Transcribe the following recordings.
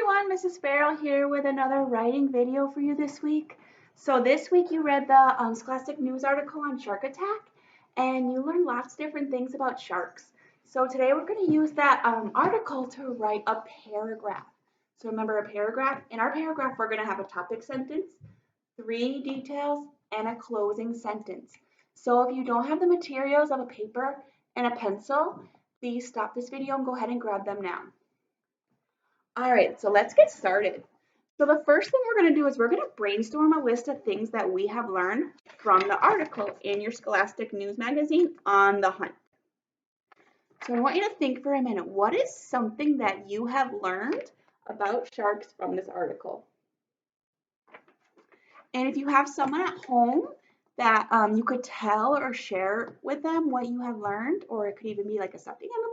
everyone, Mrs. Farrell here with another writing video for you this week. So this week you read the Scholastic News article on shark attack and you learned lots of different things about sharks. So today we're going to use that article to write a paragraph. So remember a paragraph? In our paragraph we're going to have a topic sentence, 3 details, and a closing sentence. So if you don't have the materials of a paper and a pencil, please stop this video and go ahead and grab them now. All right, so let's get started. So the first thing we're going to do is we're going to brainstorm a list of things that we have learned from the article in your Scholastic News magazine on the hunt. So I want you to think for a minute, what is something that you have learned about sharks from this article? And if you have someone at home that you could tell or share with them what you have learned, or it could even be like a stuffed animal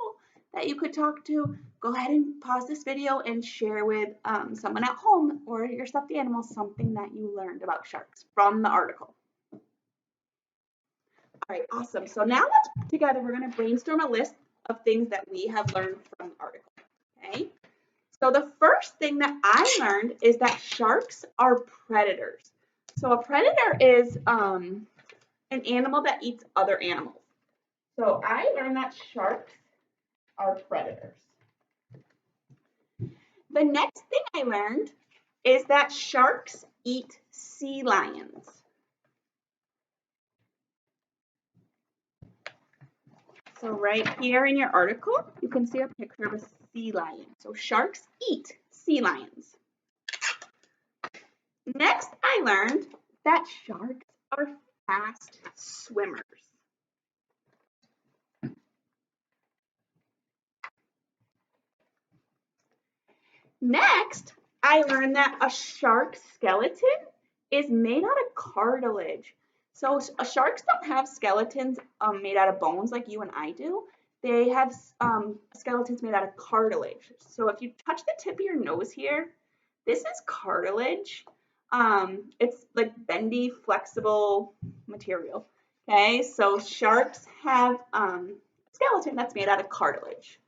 that you could talk to, go ahead and pause this video and share with someone at home or your stuffed animal something that you learned about sharks from the article. All right, awesome. So now together we're going to brainstorm a list of things that we have learned from the article. Okay. So the first thing that I learned is that sharks are predators. So a predator is an animal that eats other animals. So I learned that sharks are predators. The next thing I learned is that sharks eat sea lions. So right here in your article, you can see a picture of a sea lion. So sharks eat sea lions. Next, I learned that sharks are fast swimmers. Next, I learned that a shark's skeleton is made out of cartilage. So sharks don't have skeletons made out of bones like you and I do. They have skeletons made out of cartilage. So if you touch the tip of your nose here, this is cartilage. It's like bendy, flexible material. Okay, so sharks have a skeleton that's made out of cartilage.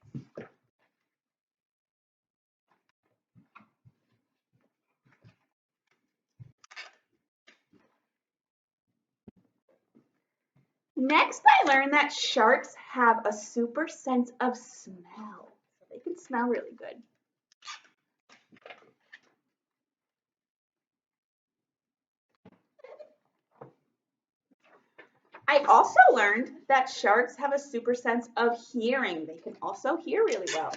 Next, I learned that sharks have a super sense of smell. So they can smell really good. I also learned that sharks have a super sense of hearing. They can also hear really well.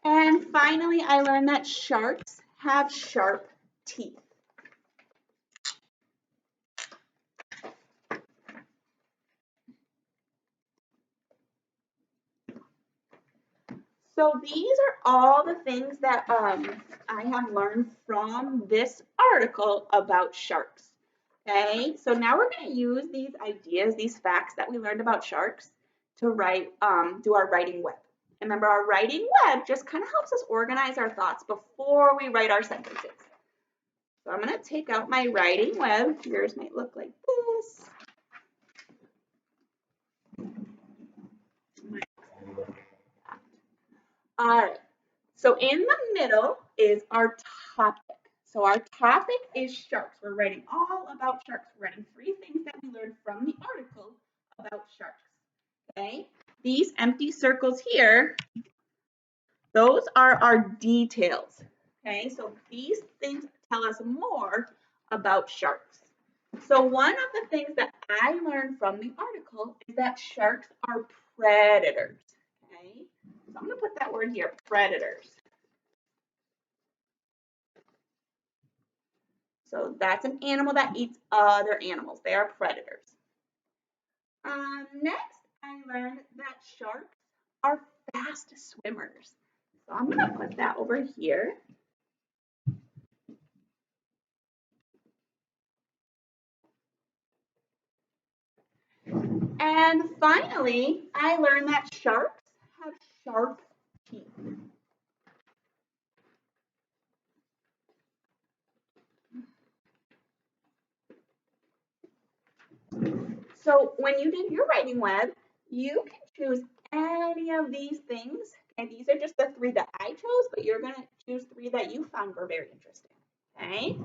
And finally, I learned that sharks have sharp teeth. So these are all the things that I have learned from this article about sharks. Okay, so now we're going to use these ideas, these facts that we learned about sharks to write, do our writing web. And remember, our writing web just kind of helps us organize our thoughts before we write our sentences. So I'm going to take out my writing web. Yours might look like this. All right, so in the middle is our topic. So our topic is sharks. We're writing all about sharks. We're writing 3 things that we learned from the article about sharks. Okay, these empty circles here, those are our details. Okay, so these things tell us more about sharks. So one of the things that I learned from the article is that sharks are predators. Okay, so I'm going to put that word here, predators. So that's an animal that eats other animals. They are predators. Next, I learned that sharks are fast swimmers. So I'm going to put that over here. And finally, I learned that sharks have sharp teeth. So when you did your writing web, you can choose any of these things. And these are just the 3 that I chose, but you're going to choose 3 that you found were very interesting. Okay.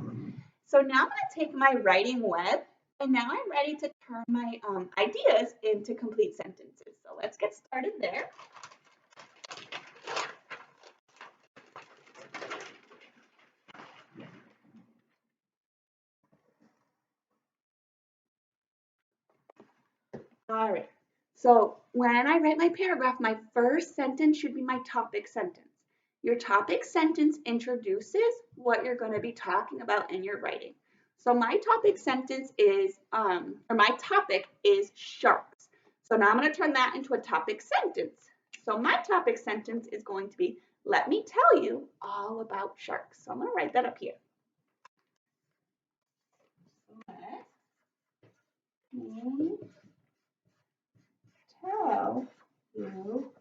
So now I'm going to take my writing web, and now I'm ready to turn my ideas into complete sentences. So let's get started there. All right. So when I write my paragraph, my first sentence should be my topic sentence. Your topic sentence introduces what you're going to be talking about in your writing. So my topic sentence is, or my topic is sharks. So now I'm going to turn that into a topic sentence. So my topic sentence is going to be, let me tell you all about sharks. So I'm going to write that up here. Let me tell you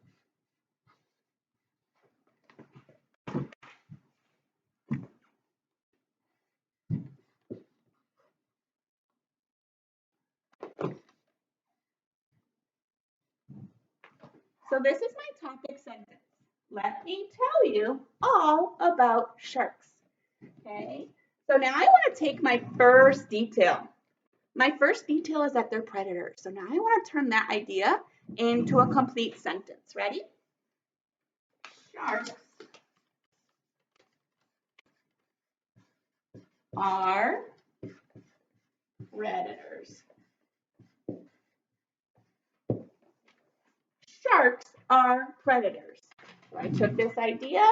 So this is my topic sentence. Let me tell you all about sharks. Okay, so now I want to take my first detail. My first detail is that they're predators. So now I want to turn that idea into a complete sentence. Ready? Sharks are predators. Sharks are predators. So I took this idea,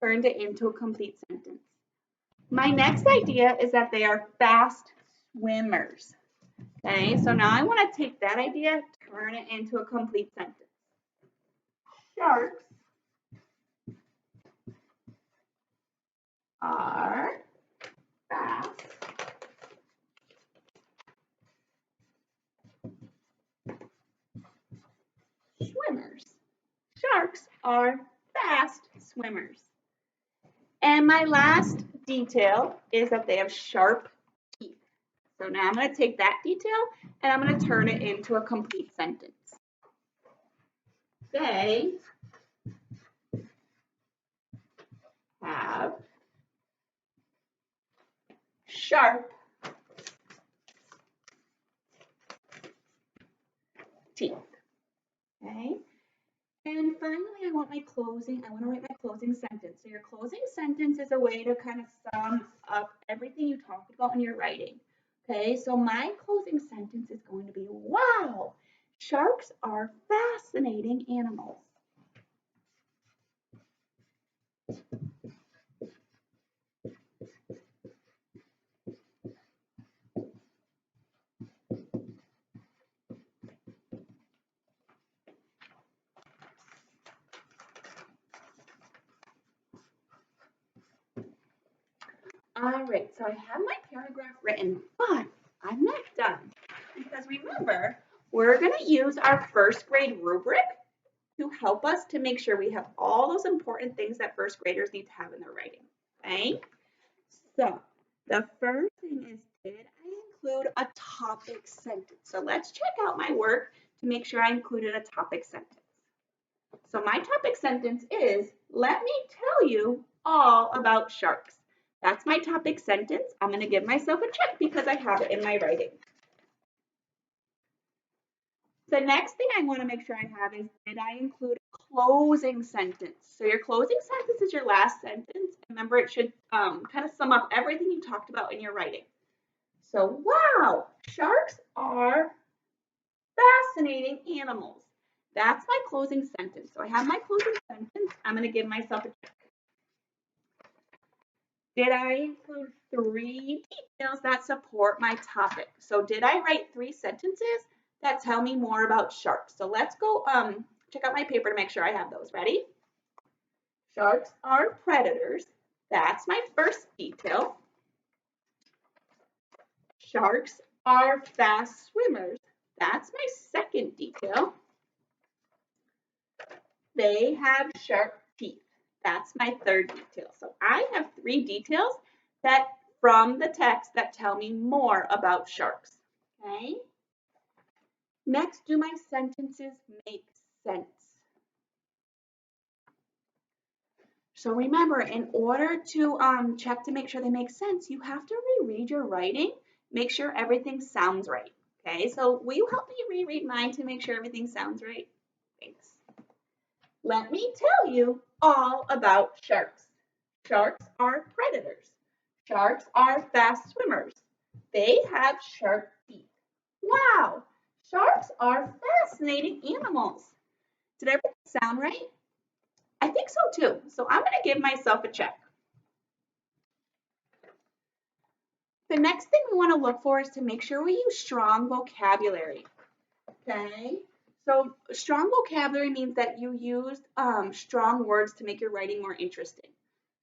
turned it into a complete sentence. My next idea is that they are fast swimmers. Okay, so now I want to take that idea, turn it into a complete sentence. Sharks are fast swimmers. Sharks are fast swimmers. And my last detail is that they have sharp teeth. So now I'm going to take that detail and I'm going to turn it into a complete sentence. They have sharp teeth. Okay. And finally, I want to write my closing sentence. So your closing sentence is a way to kind of sum up everything you talked about in your writing. Okay, so my closing sentence is going to be, wow, sharks are fascinating animals. All right, so I have my paragraph written, but I'm not done. Because remember, we're going to use our first grade rubric to help us to make sure we have all those important things that first graders need to have in their writing. Okay? So the first thing is, did I include a topic sentence? So let's check out my work to make sure I included a topic sentence. So my topic sentence is, let me tell you all about sharks. That's my topic sentence. I'm going to give myself a check because I have it in my writing. The next thing I want to make sure I have is, did I include a closing sentence? So your closing sentence is your last sentence. Remember, it should kind of sum up everything you talked about in your writing. So, wow, sharks are fascinating animals. That's my closing sentence. So I have my closing sentence. I'm going to give myself a check. Did I include 3 details that support my topic? So did I write 3 sentences that tell me more about sharks? So let's go check out my paper to make sure I have those. Ready? Sharks are predators. That's my first detail. Sharks are fast swimmers. That's my second detail. They have sharp teeth. That's my third detail. So I have 3 details that from the text that tell me more about sharks. Okay? Next, do my sentences make sense? So remember, in order to check to make sure they make sense, you have to reread your writing, make sure everything sounds right. Okay, so will you help me reread mine to make sure everything sounds right? Thanks. Let me tell you all about sharks. Sharks are predators. Sharks are fast swimmers. They have sharp teeth. Wow, sharks are fascinating animals. Did everything sound right? I think so too. So I'm going to give myself a check. The next thing we want to look for is to make sure we use strong vocabulary. Okay, so strong vocabulary means that you used strong words to make your writing more interesting.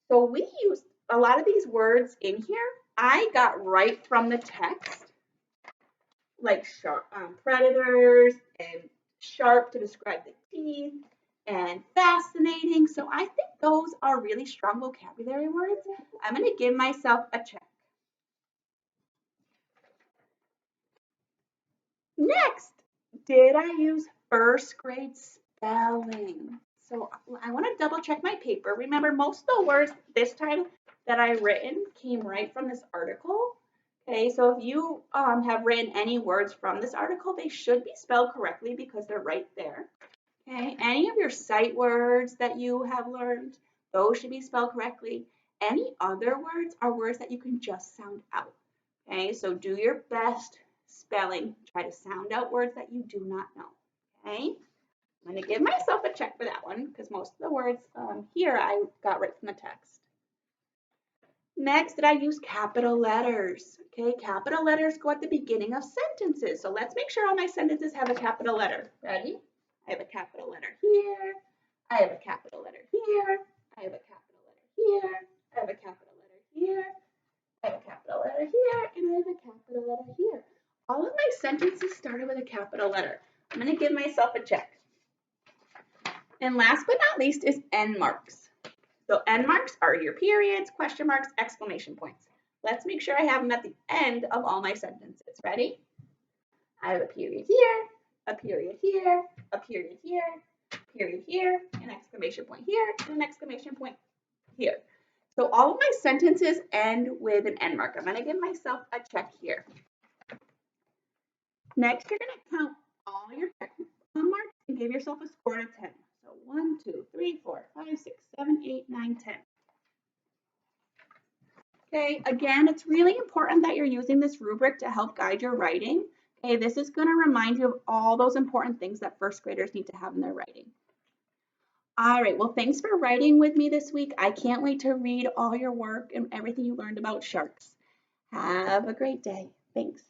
So we used a lot of these words in here. I got right from the text, like sharp, predators and sharp to describe the teeth and fascinating. So I think those are really strong vocabulary words. I'm going to give myself a check. Next, did I use first grade spelling? So I want to double check my paper. Remember, most of the words this time that I written came right from this article. Okay, so if you have written any words from this article, they should be spelled correctly because they're right there. Okay, any of your sight words that you have learned, those should be spelled correctly. Any other words are words that you can just sound out. Okay, so do your best spelling. Try to sound out words that you do not know. Okay, I'm going to give myself a check for that one because most of the words here I got right from the text. Next, did I use capital letters? Okay, capital letters go at the beginning of sentences. So let's make sure all my sentences have a capital letter. Ready? I have a capital letter here. I have a capital letter here. I have a capital letter here. I have a capital letter here. I have a capital letter here, and I have a capital letter here. All of my sentences started with a capital letter. I'm going to give myself a check. And last but not least is end marks. So end marks are your periods, question marks, exclamation points. Let's make sure I have them at the end of all my sentences. Ready? I have a period here, a period here, a period here, an exclamation point here, and an exclamation point here. So all of my sentences end with an end mark. I'm going to give myself a check here. Next, you're going to count all your check marks and give yourself a score of 10. So 1, 2, 3, 4, 5, 6, 7, 8, 9, 10. Okay, again, it's really important that you're using this rubric to help guide your writing. Okay, this is going to remind you of all those important things that first graders need to have in their writing. All right, well, thanks for writing with me this week. I can't wait to read all your work and everything you learned about sharks. Have a great day. Thanks.